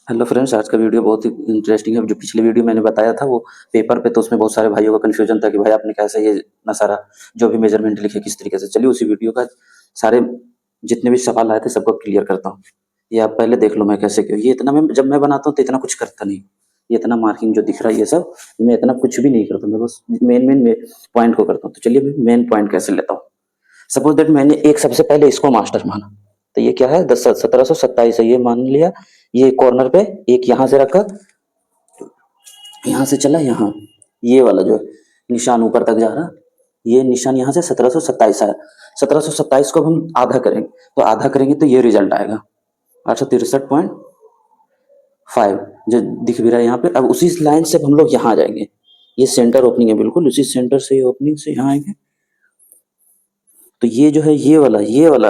Hello friends, आज का video बहुत ही इंटरेस्टिंग है। जो पिछले वीडियो मैंने बताया था वो पेपर पे, तो उसमें बहुत सारे भाइयों का कन्फ्यूजन था कि भाई आपने कैसे ये इतना सारा जो भी मेजरमेंट लिखे किस तरीके से। चलिए उसी वीडियो का सारे जितने भी सवाल आए थे सबको क्लियर करता हूँ। ये आप पहले देख लो मैं कैसे क्यों, ये इतना मैं जब मैं बनाता हूँ तो इतना कुछ करता नहीं। ये इतना मार्किंग जो दिख रहा है ये सब मैं इतना कुछ भी नहीं करता, मैं बस मेन मेन पॉइंट को करता हूँ। तो चलिए मैं मेन पॉइंट कैसे लेता हूँ। सपोज दैट मैंने एक सबसे पहले इसको मास्टर माना, तो ये क्या है 1727 है, ये मान लिया। ये कॉर्नर पे एक यहाँ से रखा, यहाँ से चला यहाँ, ये वाला जो है निशान ऊपर तक जा रहा, ये निशान यहाँ से 1727 आया। 1727 को अब हम आधा करेंगे, तो आधा करेंगे तो ये रिजल्ट आएगा 863.5 जो दिख भी रहा है यहाँ पे। अब उसी लाइन से हम लोग यहाँ आ जाएंगे, ये सेंटर ओपनिंग है, बिल्कुल उसी सेंटर से ओपनिंग से यहाँ आएंगे। तो ये जो है ये वाला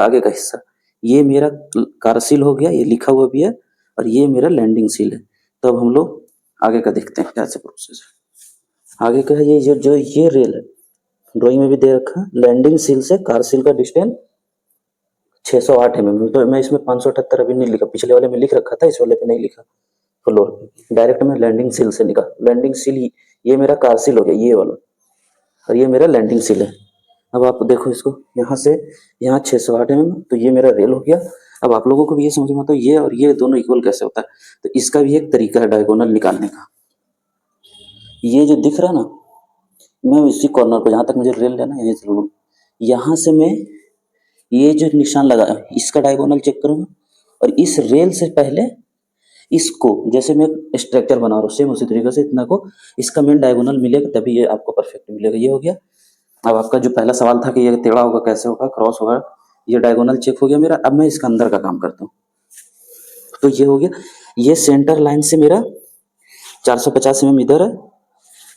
आगे का हिस्सा ये मेरा कार्यशील हो गया, ये लिखा हुआ भी है, और ये मेरा लैंडिंग सील है। तो अब हम लोग आगे का देखते हैं कैसे प्रोसेस है। आगे का है ये जो ये रेल है, ड्राइंग में भी दे रखा है, लैंडिंग सील से कारसील का डिस्टेंस 608 mm। तो मैं इसमें 578 अभी नहीं लिखा, पिछले वाले में लिख रखा था, इस वाले पे नहीं लिखा। फ्लोर पे डायरेक्ट मैं लैंडिंग सील से निकाल, लैंडिंग सील ये मेरा कारसील हो गया ये वाला, और ये मेरा लैंडिंग सील है। अब आप देखो इसको, यहाँ से यहाँ 608 mm, तो ये मेरा रेल हो गया। अब आप लोगों को भी ये समझ में आता है ये और ये दोनों इक्वल कैसे होता है, तो इसका भी एक तरीका है डायगोनल निकालने का। ये जो दिख रहा है ना, मैं इसी कॉर्नर पर जहाँ तक मुझे रेल लेना यहीं से लूँ, यहाँ से मैं ये जो निशान लगाया इसका डायगोनल चेक करूँगा, और इस रेल से पहले इसको जैसे मैं स्ट्रक्चर बना रहा हूँ सेम उसी तरीके से इतना को इसका मेन डायगोनल मिलेगा, तभी ये आपको परफेक्ट मिलेगा। ये हो गया। अब आपका जो पहला सवाल था कि ये टेढ़ा होगा कैसे होगा, क्रॉस होगा, ये डायगोनल चेक हो गया मेरा। अब मैं इसका अंदर का काम करता हूँ, तो ये हो गया। ये सेंटर लाइन से मेरा 450 mm इधर है,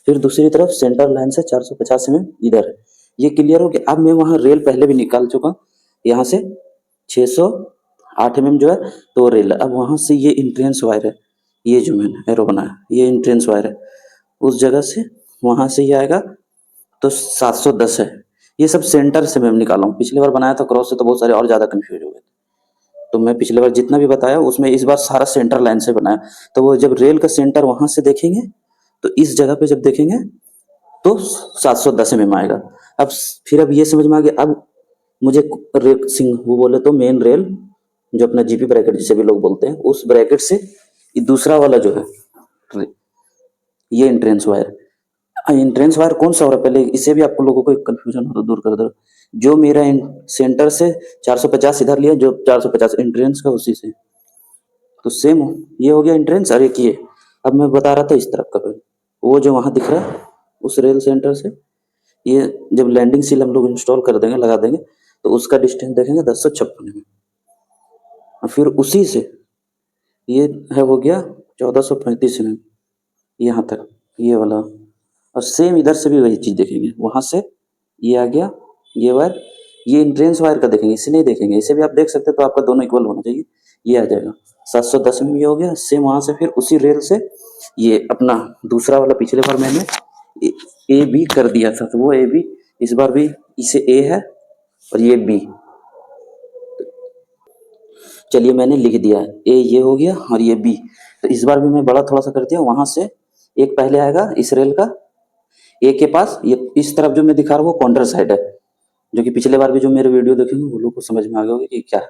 फिर दूसरी तरफ सेंटर लाइन से 450 mm इधर है। ये क्लियर हो गया। अब मैं वहाँ रेल पहले भी निकाल चुका, यहाँ से 608 mm जो है तो रेल है। अब वहाँ से ये इंट्रेंस वायर है, ये जो मैंने एरो बनाया ये इंट्रेंस वायर है, उस जगह से वहाँ से ये आएगा तो 710 है। ये सब सेंटर से मैं निकाला हूँ, पिछली बार बनाया था क्रॉस से तो बहुत सारे और ज़्यादा कंफ्यूज हो गए थे। तो मैं पिछली बार जितना भी बताया उसमें इस बार सारा सेंटर लाइन से बनाया। तो वो जब रेल का सेंटर वहाँ से देखेंगे तो इस जगह पे जब देखेंगे तो 710 mm आएगा। अब फिर अब ये समझ में आ गया। अब मुझे सिंह वो बोले तो मेन रेल जो अपना जीपी ब्रैकेट जिसे भी लोग बोलते हैं उस ब्रैकेट से दूसरा वाला जो है ये एंट्रेंस वायर। एंट्रेंस वायर कौन सा हो रहा है पहले इसे भी आपको लोगों को एक कंफ्यूजन हो तो दूर कर दो। जो मेरा सेंटर से 450 इधर लिया, जो 450 एंट्रेंस का उसी से, तो सेम ये हो गया एंट्रेंस। और एक ये अब मैं बता रहा था इस तरफ का पहले वो जो वहां दिख रहा है उस रेल सेंटर से ये जब लैंडिंग सील हम लोग इंस्टॉल कर देंगे लगा देंगे तो उसका डिस्टेंस देखेंगे 1056 में, और फिर उसी से ये है हो गया 1435 में यहाँ तक ये वाला। और सेम इधर से भी वही चीज़ देखेंगे, वहाँ से ये आ गया ये वायर, ये एंट्रेंस वायर का देखेंगे, इसे नहीं देखेंगे, इसे भी आप देख सकते हैं। तो आपका दोनों इक्वल होना चाहिए, ये आ जाएगा 710 में ये हो गया। सेम वहाँ से फिर उसी रेल से ये अपना दूसरा वाला पिछले बार मैंने ए बी कर दिया था, तो वो ए बी इस बार भी इसे ए है और ये बी। चलिए मैंने लिख दिया ए ये हो गया और ये बी। तो इस बार भी मैं बड़ा थोड़ा सा कर दिया, वहां से एक पहले आएगा इस रेल का ए के पास, ये इस तरफ जो मैं दिखा रहा हूँ वो काउंटर साइड है, जो कि पिछले बार भी जो मेरे वीडियो देखेंगे वो लोग को समझ में आ गया होगा कि क्या है।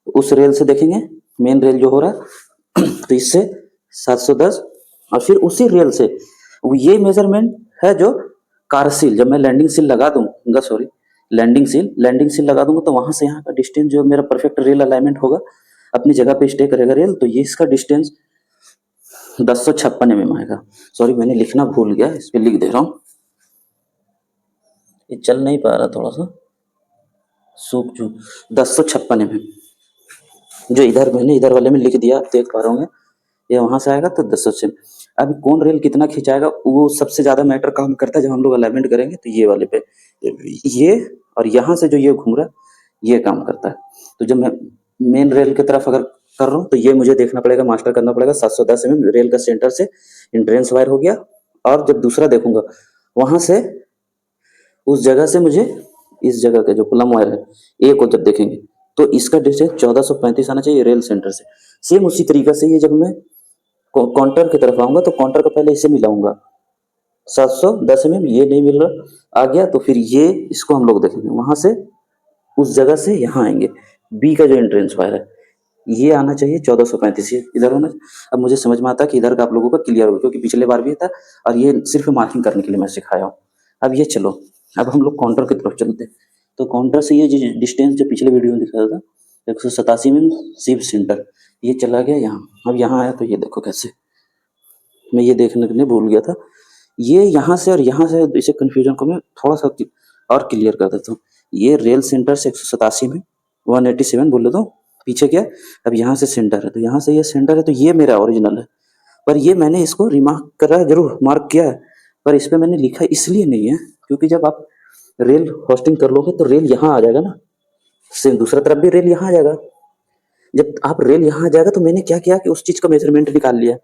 उस रेल से देखेंगे मेन रेल जो हो रहा है तो इससे 710, और फिर उसी रेल से ये मेजरमेंट है जो कारसील जब मैं लैंडिंग सील लगा दूंगा, सॉरी लैंडिंग सील लगा दूंगा तो वहां से यहाँ का डिस्टेंस जो मेरा परफेक्ट रेल अलाइनमेंट होगा अपनी जगह पे स्टे करेगा रेल, तो ये इसका डिस्टेंस 1056 mm आएगा। सॉरी मैंने लिखना भूल गया, इस पे लिख दे रहा हूँ, ये चल नहीं पा रहा थोड़ा सा सूख चूक 1056 mm जो इधर मैंने इधर वाले में लिख दिया, आप देख पा रहे होंगे ये वहां से आएगा तो 1056। अभी कौन रेल कितना खिंचाएगा वो सबसे ज्यादा मैटर काम करता है जब हम लोग अलाइनमेंट करेंगे, तो ये वाले पे ये और यहाँ से जो ये घूम रहा है ये काम करता है। तो जब मैं मेन रेल की तरफ अगर कर रहा हूँ तो ये मुझे देखना पड़ेगा, मास्टर करना पड़ेगा 710 mm रेल का सेंटर से एंट्रेंस वायर हो गया। और जब दूसरा देखूंगा वहां से उस जगह से मुझे इस जगह का जो प्लम वायर है ए को जब देखेंगे तो इसका डिस्टेंस 1435 आना चाहिए रेल सेंटर से। सेम उसी तरीके से ये जब मैं काउंटर की तरफ आऊंगा तो काउंटर का पहले इसे मिलाऊंगा 710 mm, ये नहीं मिल रहा, आ गया तो फिर ये इसको हम लोग देखेंगे वहां से, उस जगह से यहाँ आएंगे, बी का जो एंट्रेंस वायर है ये आना चाहिए 1435, ये इधर होना। अब मुझे समझ में आता है कि इधर का आप लोगों का क्लियर हो, क्योंकि पिछले बार भी था और ये सिर्फ मार्किंग करने के लिए मैं सिखाया हूँ। अब ये चलो, अब हम लोग काउंटर की तरफ चलते हैं। तो काउंटर से ये जो डिस्टेंस जो पिछले वीडियो में दिखाया था 187 में सिप सेंटर, ये चला गया यहाँ। अब यहाँ आया तो ये देखो कैसे, मैं ये देखने के लिए भूल गया था, ये यहाँ से और यहाँ से इसे कन्फ्यूजन को मैं थोड़ा सा और क्लियर कर देता हूँ। ये रेल सेंटर से 187 में 187 बोले तो पीछे क्या, अब यहाँ से सेंटर है तो यहाँ से ये सेंटर है, तो ये मेरा ओरिजिनल है। पर ये मैंने इसको रिमार्क करा जरूर, मार्क किया है, पर इस पर मैंने लिखा इसलिए नहीं है क्योंकि जब आप रेल होस्टिंग कर लोगे तो रेल यहाँ आ जाएगा ना, सेम दूसरा तरफ भी रेल यहाँ आ जाएगा। जब आप रेल यहाँ आ जाएगा तो मैंने क्या किया कि उस चीज का मेजरमेंट निकाल लिया,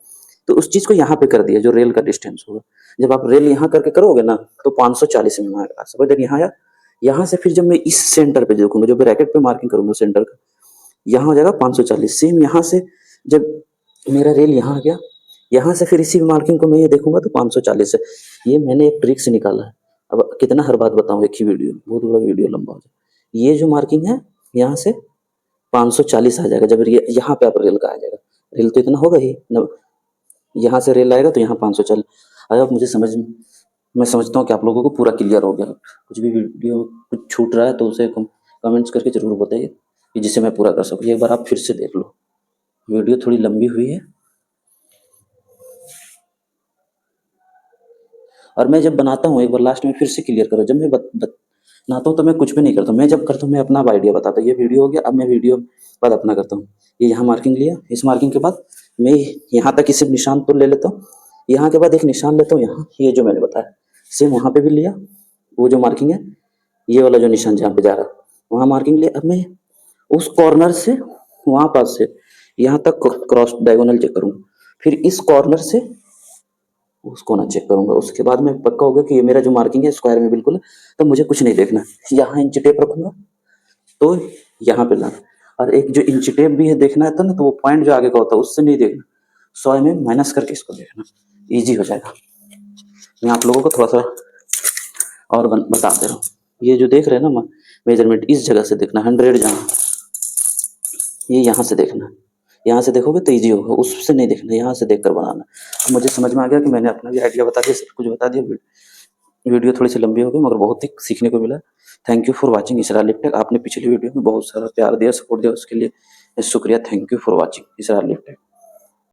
तो उस चीज को यहाँ पे कर दिया जो रेल का डिस्टेंस होगा। जब आप रेल यहाँ करके करोगे ना तो 540 में आएगा, समझ रहे, यहाँ आया। यहाँ से फिर जब मैं इस सेंटर पे देखूंगा, जो ब्रैकेट पे मार्किंग करूंगा सेंटर का, यहाँ हो जाएगा 540। सेम यहाँ से जब मेरा रेल यहाँ आ गया, यहाँ से फिर इसी मार्किंग को मैं ये देखूंगा तो 540 है। ये मैंने एक ट्रिक से निकाला है। अब कितना हर बात बताऊं एक ही वीडियो में, बहुत बड़ा वीडियो लंबा हो जाए। ये जो मार्किंग है यहाँ से 540 आ जाएगा, जब यहाँ पे आप रेल का आ जाएगा, रेल तो इतना होगा ही न, यहाँ से रेल आएगा तो यहाँ 540। अगर आप मुझे समझ, मैं समझता हूँ कि आप लोगों को पूरा क्लियर हो गया। कुछ भी वीडियो कुछ छूट रहा है तो उसे कमेंट्स करके जरूर बताइए कि जिससे मैं पूरा कर सकूँ। एक बार आप फिर से देख लो, वीडियो थोड़ी लंबी हुई है और मैं जब बनाता हूँ एक बार लास्ट में फिर से क्लियर करो। जब मैं बनाता हूँ तो मैं कुछ भी नहीं करता हूँ, मैं जब करता हूँ मैं अपना आइडिया बताता हूँ। ये वीडियो हो गया, अब मैं वीडियो बाद अपना करता हूँ। ये यहाँ मार्किंग लिया, इस मार्किंग के बाद मैं यहाँ तक इसे निशान तो ले लेता हूँ, यहाँ के बाद एक निशान लेता हूँ यहाँ, ये जो मैंने बताया सेम वहाँ पे भी लिया, वो जो मार्किंग है ये वाला जो निशान जहाँ पे जा रहा वहाँ मार्किंग लिया। अब मैं उस कॉर्नर से वहाँ पास से यहाँ तक क्रॉस डायगोनल चेक करूँगा, फिर इस कॉर्नर से उसको ना चेक करूंगा। उसके बाद मैं पक्का होगा कि ये मेरा जो मार्किंग है स्क्वायर में बिल्कुल है, तो मुझे कुछ नहीं देखना। यहाँ इंच टेप रखूंगा तो यहाँ पे लाना, और एक जो इंच टेप भी है देखना है तो ना, तो वो पॉइंट जो आगे का होता है उससे नहीं देखना, 100 में माइनस करके इसको देखना, इजी हो जाएगा। मैं आप लोगों को थोड़ा सा और बता दे रहा हूँ। ये जो देख रहे हैं ना मेजरमेंट, इस जगह से देखना 100 जहाँ, ये यहाँ से देखना, यहाँ से देखोगे तो इजी होगा, उससे नहीं देखना, यहाँ से देखकर बनाना। अब मुझे समझ में आ गया कि मैंने अपना भी आइडिया बता दिया, सब कुछ बता दिया। वीडियो थोड़ी सी लंबी हो गई मगर बहुत ही सीखने को मिला। थैंक यू फॉर वाचिंग इसरा लिफ्ट टेक। आपने पिछली वीडियो में बहुत सारा प्यार दिया, सपोर्ट दिया, उसके लिए शुक्रिया। थैंक यू फॉर वाचिंग इसरा लिफ्ट टेक।